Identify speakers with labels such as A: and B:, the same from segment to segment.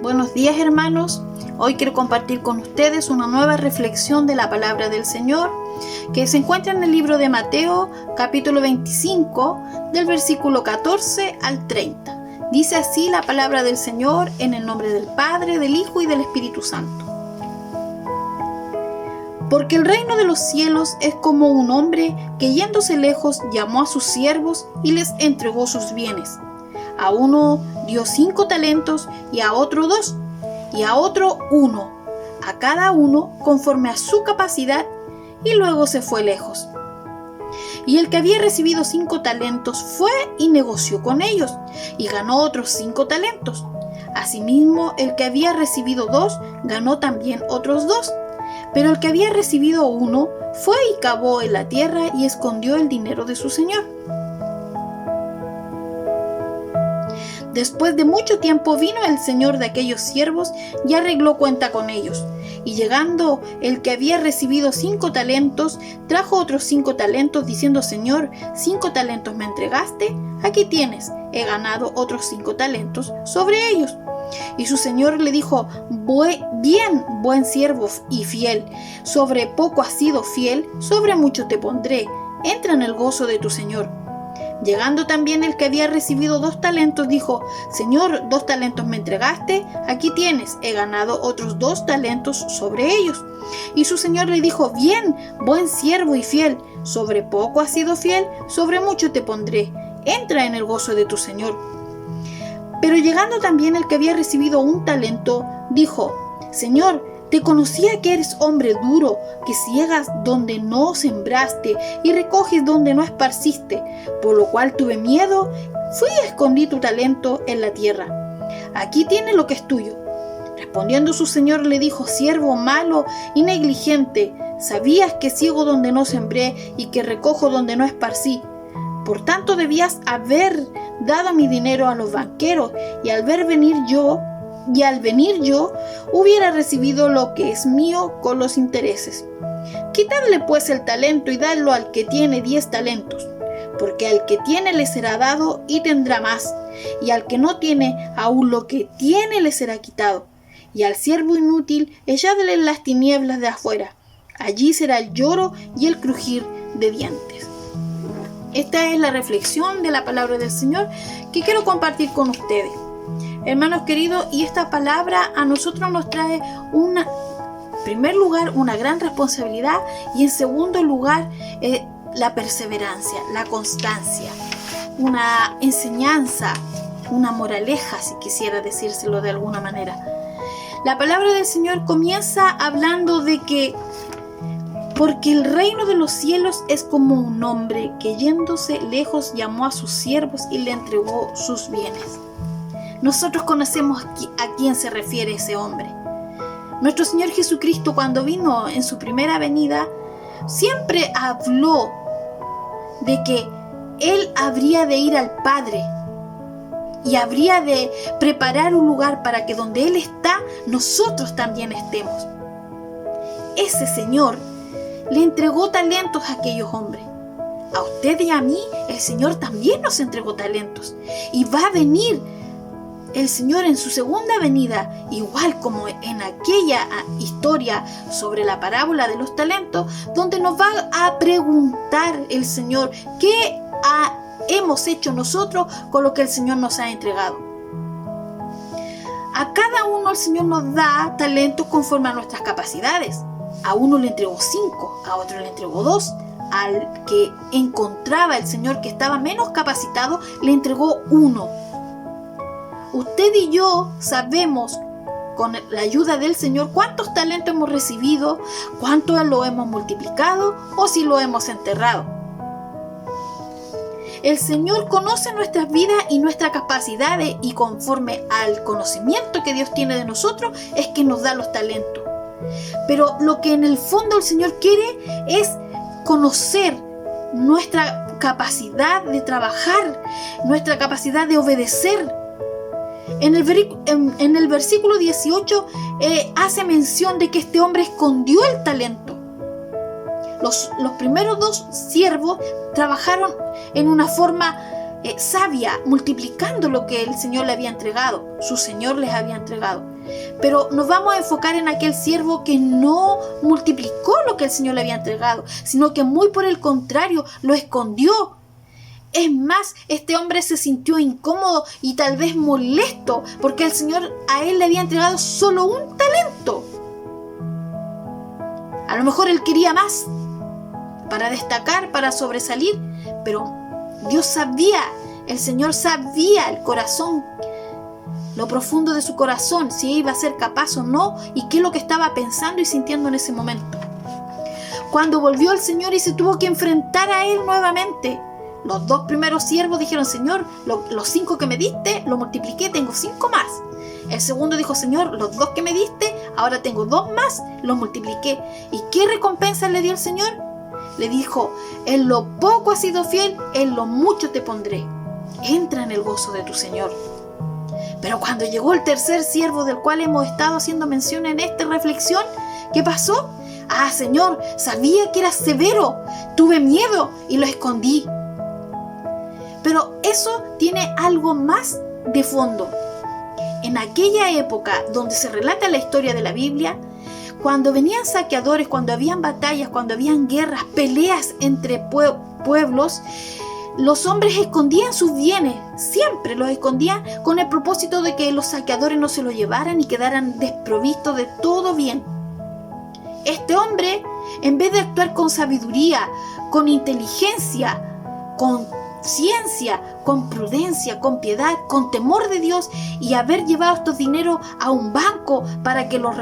A: Buenos días, hermanos. Hoy quiero compartir con ustedes una nueva reflexión de la palabra del Señor que se encuentra en el libro de Mateo, capítulo 25, del versículo 14 al 30. Dice así la palabra del Señor en el nombre del Padre, del Hijo y del Espíritu Santo. Porque el reino de los cielos es como un hombre que yéndose lejos llamó a sus siervos y les entregó sus bienes. A uno dio 5 talentos y a otro 2 y a otro 1, a cada uno conforme a su capacidad, y luego se fue lejos. Y el que había recibido 5 talentos fue y negoció con ellos y ganó otros 5 talentos. Asimismo, el que había recibido 2 ganó también otros 2. Pero el que había recibido 1 fue y cavó en la tierra y escondió el dinero de su señor. Después de mucho tiempo vino el señor de aquellos siervos y arregló cuenta con ellos. Y llegando el que había recibido 5 talentos, trajo otros 5 talentos, diciendo: Señor, 5 talentos me entregaste, aquí tienes, he ganado otros 5 talentos sobre ellos. Y su señor le dijo: Bien, buen siervo y fiel, sobre poco has sido fiel, sobre mucho te pondré, entra en el gozo de tu señor. Llegando también el que había recibido 2 talentos, dijo: Señor, 2 talentos me entregaste, aquí tienes, he ganado otros 2 talentos sobre ellos. Y su señor le dijo: Bien, buen siervo y fiel, sobre poco has sido fiel, sobre mucho te pondré, entra en el gozo de tu señor. Pero llegando también el que había recibido 1 talento, dijo: Señor, te conocía que eres hombre duro, que ciegas donde no sembraste y recoges donde no esparciste, por lo cual tuve miedo, fui y escondí tu talento en la tierra. Aquí tienes lo que es tuyo. Respondiendo su señor le dijo: Siervo malo y negligente, sabías que ciego donde no sembré y que recojo donde no esparcí. Por tanto debías haber dado mi dinero a los banqueros, y al venir yo hubiera recibido lo que es mío con los intereses. Quitadle pues el talento y dadlo al que tiene 10 talentos, porque al que tiene le será dado y tendrá más, y al que no tiene, aún lo que tiene le será quitado. Y al siervo inútil echadle en las tinieblas de afuera, allí será el lloro y el crujir de dientes. Esta es la reflexión de la palabra del Señor que quiero compartir con ustedes. Hermanos queridos, y esta palabra a nosotros nos trae en primer lugar una gran responsabilidad, y en segundo lugar la perseverancia, la constancia, una enseñanza, una moraleja, si quisiera decírselo de alguna manera. La palabra del Señor comienza hablando de que porque el reino de los cielos es como un hombre que yéndose lejos llamó a sus siervos y le entregó sus bienes. Nosotros conocemos a quién se refiere ese hombre. Nuestro Señor Jesucristo, cuando vino en su primera venida, siempre habló de que Él habría de ir al Padre y habría de preparar un lugar para que donde Él está, nosotros también estemos. Ese Señor le entregó talentos a aquellos hombres. A usted y a mí, el Señor también nos entregó talentos. Y va a venir el Señor en su segunda venida, igual como en aquella historia sobre la parábola de los talentos, donde nos va a preguntar el Señor qué hemos hecho nosotros con lo que el Señor nos ha entregado. A cada uno el Señor nos da talentos conforme a nuestras capacidades. A uno le entregó 5, a otro le entregó 2. Al que encontraba el Señor que estaba menos capacitado, le entregó 1. Usted y yo sabemos, con la ayuda del Señor, cuántos talentos hemos recibido, cuánto lo hemos multiplicado o si lo hemos enterrado. El Señor conoce nuestras vidas y nuestras capacidades, y conforme al conocimiento que Dios tiene de nosotros es que nos da los talentos. Pero lo que en el fondo el Señor quiere es conocer nuestra capacidad de trabajar, nuestra capacidad de obedecer. En el versículo 18 hace mención de que este hombre escondió el talento. Los primeros 2 siervos trabajaron en una forma sabia, multiplicando lo que el Señor le había entregado, su Señor les había entregado. Pero nos vamos a enfocar en aquel siervo que no multiplicó lo que el Señor le había entregado, sino que muy por el contrario, lo escondió. Es más, este hombre se sintió incómodo y tal vez molesto porque el Señor a él le había entregado solo un talento. A lo mejor él quería más para destacar, para sobresalir, pero Dios sabía, el Señor sabía el corazón, lo profundo de su corazón, si iba a ser capaz o no y qué es lo que estaba pensando y sintiendo en ese momento. Cuando volvió el Señor y se tuvo que enfrentar a él nuevamente, los 2 primeros siervos dijeron: Señor, los 5 que me diste, lo multipliqué, tengo 5 más. El segundo dijo: Señor, los 2 que me diste, ahora tengo 2 más, los multipliqué. ¿Y qué recompensa le dio el Señor? Le dijo: en lo poco has sido fiel, en lo mucho te pondré. Entra en el gozo de tu Señor. Pero cuando llegó el tercer siervo del cual hemos estado haciendo mención en esta reflexión, ¿qué pasó? Ah, Señor, sabía que eras severo, tuve miedo y lo escondí. Pero eso tiene algo más de fondo. En aquella época donde se relata la historia de la Biblia, cuando venían saqueadores, cuando habían batallas, cuando habían guerras, peleas entre pueblos, los hombres escondían sus bienes, siempre los escondían con el propósito de que los saqueadores no se los llevaran y quedaran desprovistos de todo bien. Este hombre, en vez de actuar con sabiduría, con inteligencia, con ciencia, con prudencia, con piedad, con temor de Dios y haber llevado estos dineros a un banco para que los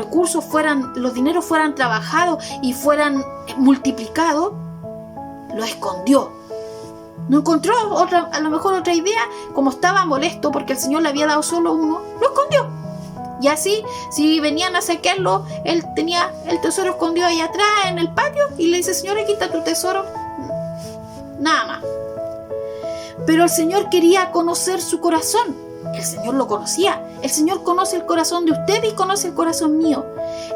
A: dineros fueran trabajados y fueran multiplicados, lo escondió. No encontró a lo mejor otra idea, como estaba molesto porque el Señor le había dado solo uno, lo escondió. Y así, si venían a saquearlo, él tenía el tesoro escondido ahí atrás en el patio y le dice: Señor, aquí está tu tesoro. Nada más. Pero el Señor quería conocer su corazón. El Señor lo conocía. El Señor conoce el corazón de usted y conoce el corazón mío.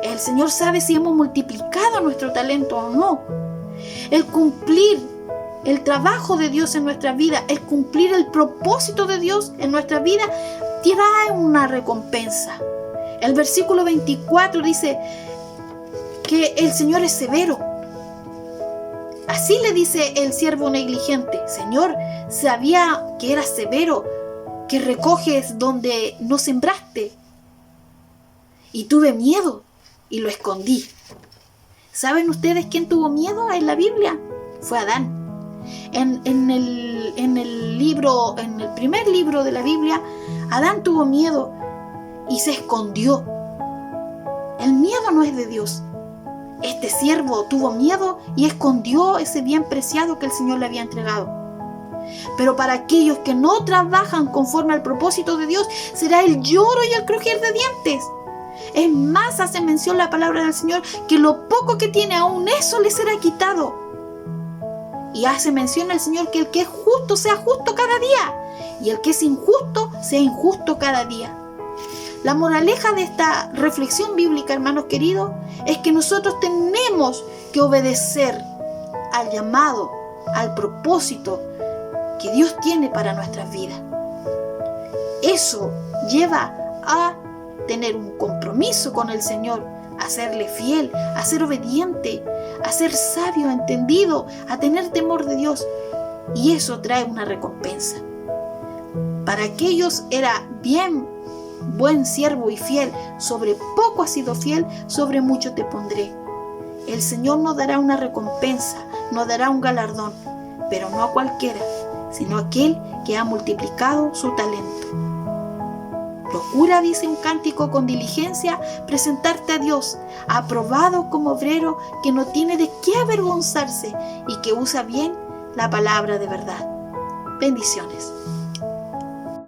A: El Señor sabe si hemos multiplicado nuestro talento o no. El cumplir el trabajo de Dios en nuestra vida, el cumplir el propósito de Dios en nuestra vida, trae una recompensa. El versículo 24 dice que el Señor es severo. Así le dice el siervo negligente: Señor, sabía que eras severo, que recoges donde no sembraste. Y tuve miedo y lo escondí. ¿Saben ustedes quién tuvo miedo en la Biblia? Fue Adán. En el primer libro de la Biblia, Adán tuvo miedo y se escondió. El miedo no es de Dios. Este siervo tuvo miedo y escondió ese bien preciado que el Señor le había entregado. Pero para aquellos que no trabajan conforme al propósito de Dios, será el lloro y el crujir de dientes. Es más, hace mención la palabra del Señor que lo poco que tiene, aún eso le será quitado. Y hace mención al Señor que el que es justo sea justo cada día, y el que es injusto sea injusto cada día. La moraleja de esta reflexión bíblica, hermanos queridos, es que nosotros tenemos que obedecer al llamado, al propósito que Dios tiene para nuestras vidas. Eso lleva a tener un compromiso con el Señor, a serle fiel, a ser obediente, a ser sabio, entendido, a tener temor de Dios. Y eso trae una recompensa. Para aquellos era bien buen siervo y fiel, sobre poco has sido fiel, sobre mucho te pondré. El Señor nos dará una recompensa, nos dará un galardón, pero no a cualquiera, sino a aquel que ha multiplicado su talento. Procura, dice un cántico, con diligencia presentarte a Dios, aprobado como obrero que no tiene de qué avergonzarse y que usa bien la palabra de verdad. Bendiciones.